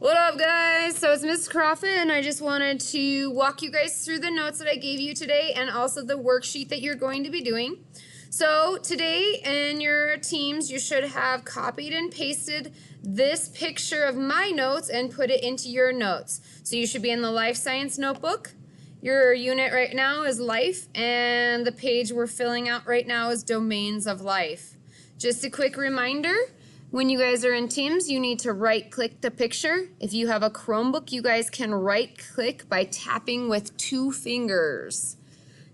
What up, guys? So it's Miss Crawford, and I just wanted to walk you guys through the notes that I gave you today and also the worksheet that you're going to be doing. So today in your teams, you should have copied and pasted this picture of my notes and put it into your notes. So you should be in the life science notebook. Your unit right now is life, and the page we're filling out right now is Domains of Life. Just a quick reminder, when you guys are in Teams, you need to right-click the picture. If you have a Chromebook, you guys can right-click by tapping with 2 fingers.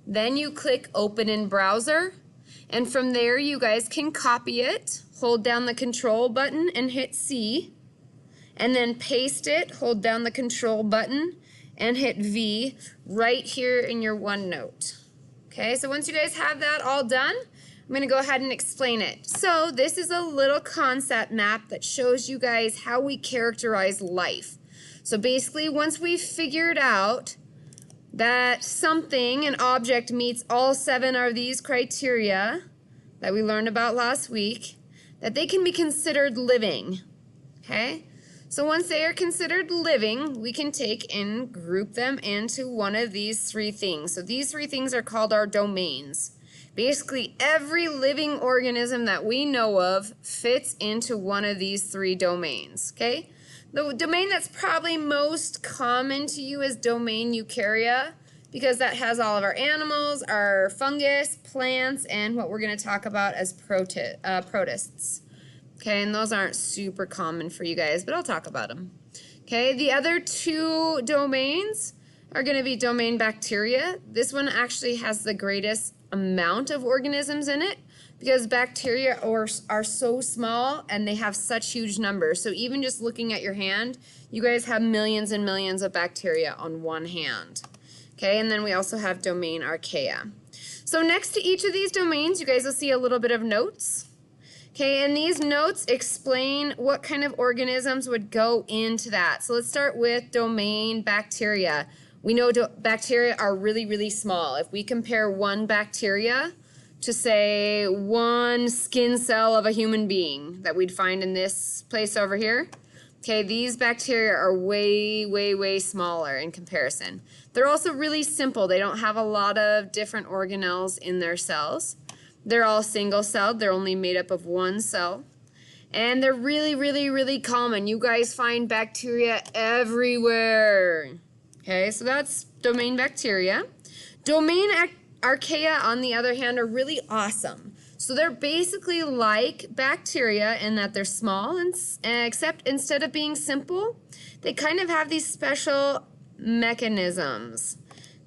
Then you click Open in Browser, and from there you guys can copy it. Hold down the Control button and hit C, and then paste it. Hold down the Control button and hit V right here in your OneNote. Okay, so once you guys have that all done, I'm going to go ahead and explain it. So this is a little concept map that shows you guys how we characterize life. So basically, once we've figured out that something, an object, meets all 7 of these criteria that we learned about last week, that they can be considered living. Okay? So once they are considered living, we can take and group them into one of these 3 things. So these 3 things are called our domains. Basically, every living organism that we know of fits into one of these 3 domains, okay? The domain that's probably most common to you is domain Eukarya, because that has all of our animals, our fungus, plants, and what we're going to talk about as protists. Okay, and those aren't super common for you guys, but I'll talk about them. Okay, the other 2 domains are going to be domain bacteria. This one actually has the greatest amount of organisms in it because bacteria are so small and they have such huge numbers. So even just looking at your hand, you guys have millions and millions of bacteria on one hand. Okay, and then we also have domain archaea. So next to each of these domains, you guys will see a little bit of notes. Okay, and these notes explain what kind of organisms would go into that. So let's start with domain bacteria. We know bacteria are really, really small. If we compare one bacteria to, say, one skin cell of a human being that we'd find in this place over here, okay, these bacteria are way, way, way smaller in comparison. They're also really simple. They don't have a lot of different organelles in their cells. They're all single-celled. They're only made up of one cell. And they're really, really, really common. You guys find bacteria everywhere. Okay, so that's domain bacteria. Domain archaea, on the other hand, are really awesome. So they're basically like bacteria in that they're small, and except instead of being simple, they kind of have these special mechanisms.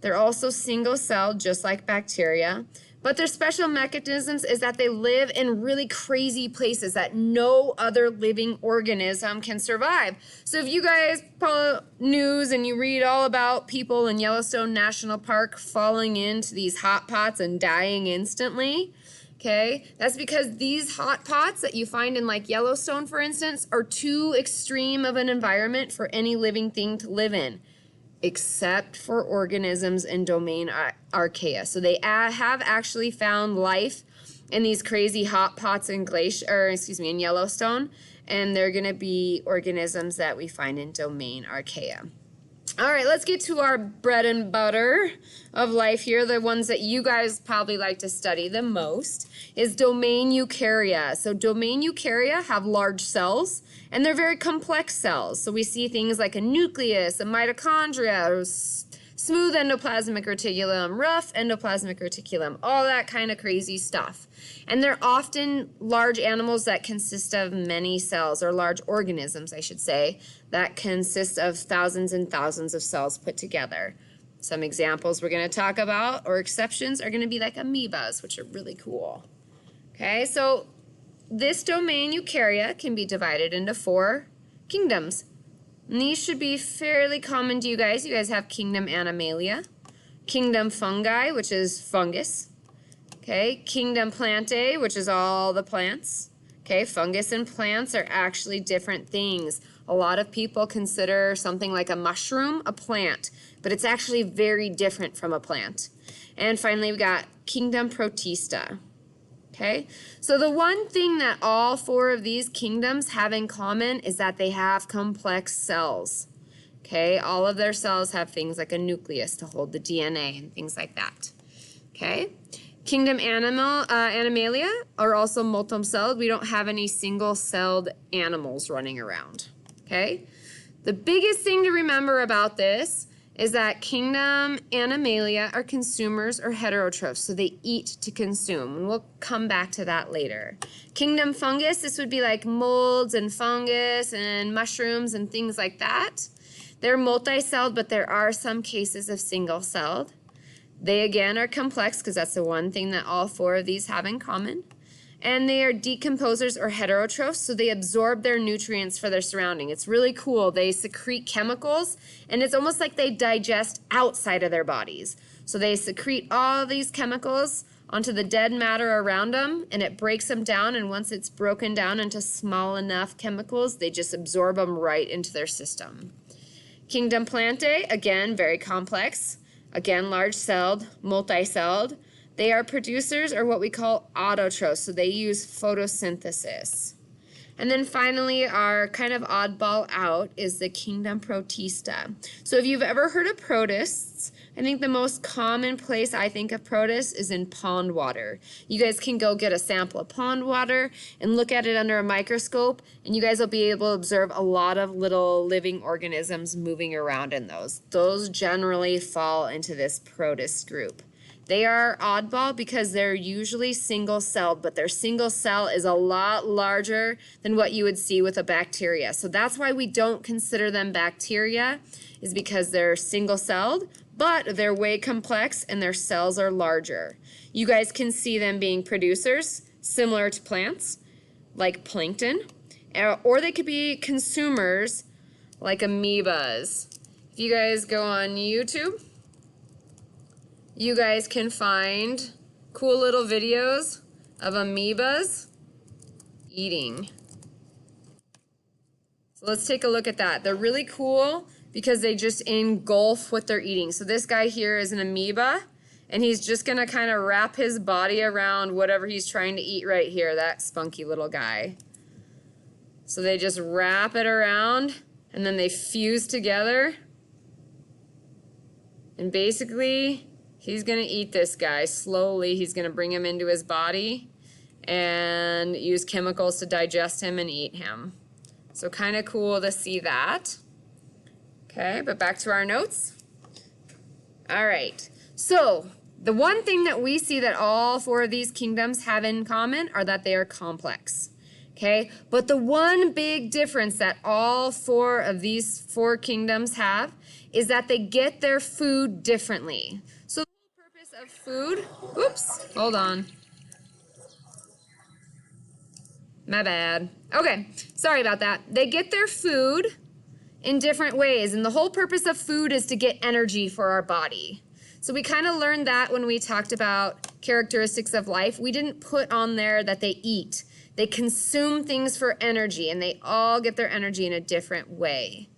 They're also single-celled, just like bacteria. But their special mechanisms is that they live in really crazy places that no other living organism can survive. So if you guys follow news and you read all about people in Yellowstone National Park falling into these hot pots and dying instantly, okay, that's because these hot pots that you find in like Yellowstone, for instance, are too extreme of an environment for any living thing to live in, except for organisms in domain archaea. So they have actually found life in these crazy hot pots in in Yellowstone, and they're going to be organisms that we find in domain archaea. All right, let's get to our bread and butter of life here. The ones that you guys probably like to study the most is domain Eukarya. So domain Eukarya have large cells, and they're very complex cells. So we see things like a nucleus, a mitochondria, smooth endoplasmic reticulum, rough endoplasmic reticulum, all that kind of crazy stuff. And they're often large animals that consist of many cells, or large organisms, I should say, that consist of thousands and thousands of cells put together. Some examples we're going to talk about, or exceptions, are going to be like amoebas, which are really cool. Okay, so this domain Eukarya can be divided into 4 kingdoms. And these should be fairly common to you guys. You guys have kingdom Animalia, kingdom Fungi, which is fungus. Okay, kingdom Plantae, which is all the plants. Okay, fungus and plants are actually different things. A lot of people consider something like a mushroom a plant, but it's actually very different from a plant. And finally, we've got kingdom Protista. Okay, so the one thing that all four of these kingdoms have in common is that they have complex cells. Okay, all of their cells have things like a nucleus to hold the DNA and things like that. Okay, kingdom Animalia are also multi-celled. We don't have any single-celled animals running around. Okay, the biggest thing to remember about this is that kingdom Animalia are consumers or heterotrophs, so they eat to consume, and we'll come back to that later. Kingdom Fungus, this would be like molds and fungus and mushrooms and things like that. They're multi-celled, but there are some cases of single-celled. They again are complex because that's the one thing that all four of these have in common. And they are decomposers or heterotrophs, so they absorb their nutrients for their surrounding. It's really cool. They secrete chemicals, and it's almost like they digest outside of their bodies. So they secrete all these chemicals onto the dead matter around them, and it breaks them down, and once it's broken down into small enough chemicals, they just absorb them right into their system. Kingdom Plantae, again, very complex. Again, large-celled, multi-celled. They are producers or what we call autotrophs, so they use photosynthesis. And then finally, our kind of oddball out is the kingdom Protista. So if you've ever heard of protists, I think the most common place I think of protists is in pond water. You guys can go get a sample of pond water and look at it under a microscope, and you guys will be able to observe a lot of little living organisms moving around in those. Those generally fall into this protist group. They are oddball because they're usually single-celled, but their single cell is a lot larger than what you would see with a bacteria. So that's why we don't consider them bacteria, is because they're single-celled, but they're way complex and their cells are larger. You guys can see them being producers, similar to plants, like plankton, or they could be consumers, like amoebas. If you guys go on YouTube, you guys can find cool little videos of amoebas eating. So let's take a look at that. They're really cool because they just engulf what they're eating. So this guy here is an amoeba, and he's just gonna kind of wrap his body around whatever he's trying to eat right here, that spunky little guy. So they just wrap it around, and then they fuse together. And basically, he's going to eat this guy slowly. He's going to bring him into his body and use chemicals to digest him and eat him. So kind of cool to see that. Okay, but back to our notes. All right, so the one thing that we see that all four of these kingdoms have in common are that they are complex. Okay, but the one big difference that all four of these four kingdoms have is that they get their food differently. So of food, oops, hold on. My bad. Okay, sorry about that. They get their food in different ways, and the whole purpose of food is to get energy for our body. So we kind of learned that when we talked about characteristics of life. We didn't put on there that they eat. They consume things for energy, and they all get their energy in a different way.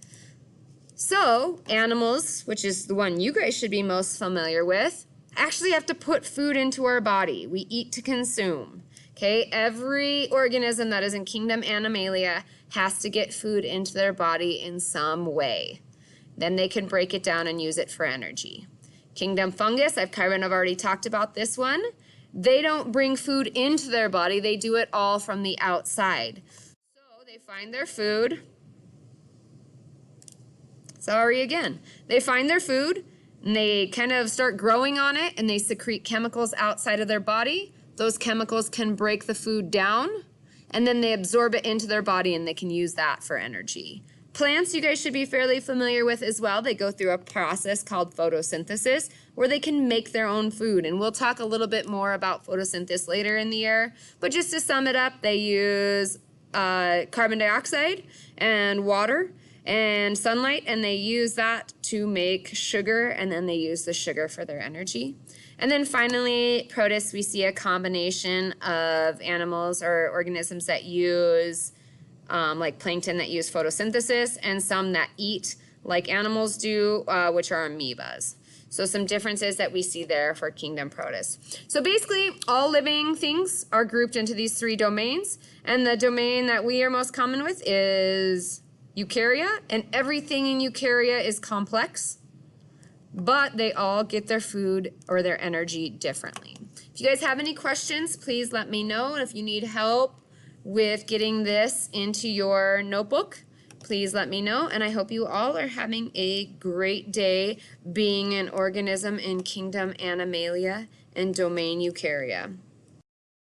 So animals, which is the one you guys should be most familiar with, actually have to put food into our body. We eat to consume. Okay, every organism that is in kingdom Animalia has to get food into their body in some way. Then they can break it down and use it for energy. Kingdom Fungus, I've kind of already talked about this one. They don't bring food into their body. They do it all from the outside. So they find their food. Sorry again. They find their food, and they kind of start growing on it, and they secrete chemicals outside of their body. Those chemicals can break the food down, and then they absorb it into their body, and they can use that for energy. Plants, you guys should be fairly familiar with as well. They go through a process called photosynthesis, where they can make their own food, and we'll talk a little bit more about photosynthesis later in the year. But just to sum it up, they use carbon dioxide and water and sunlight, and they use that to make sugar, and then they use the sugar for their energy. And then finally, protists, we see a combination of animals or organisms that use, like plankton that use photosynthesis, and some that eat like animals do, which are amoebas. So some differences that we see there for kingdom protists. So basically, all living things are grouped into these 3 domains, and the domain that we are most common with is Eukarya, and everything in Eukarya is complex, but they all get their food or their energy differently. If you guys have any questions, please let me know, and if you need help with getting this into your notebook, please let me know, and I hope you all are having a great day being an organism in Kingdom Animalia and Domain Eukarya.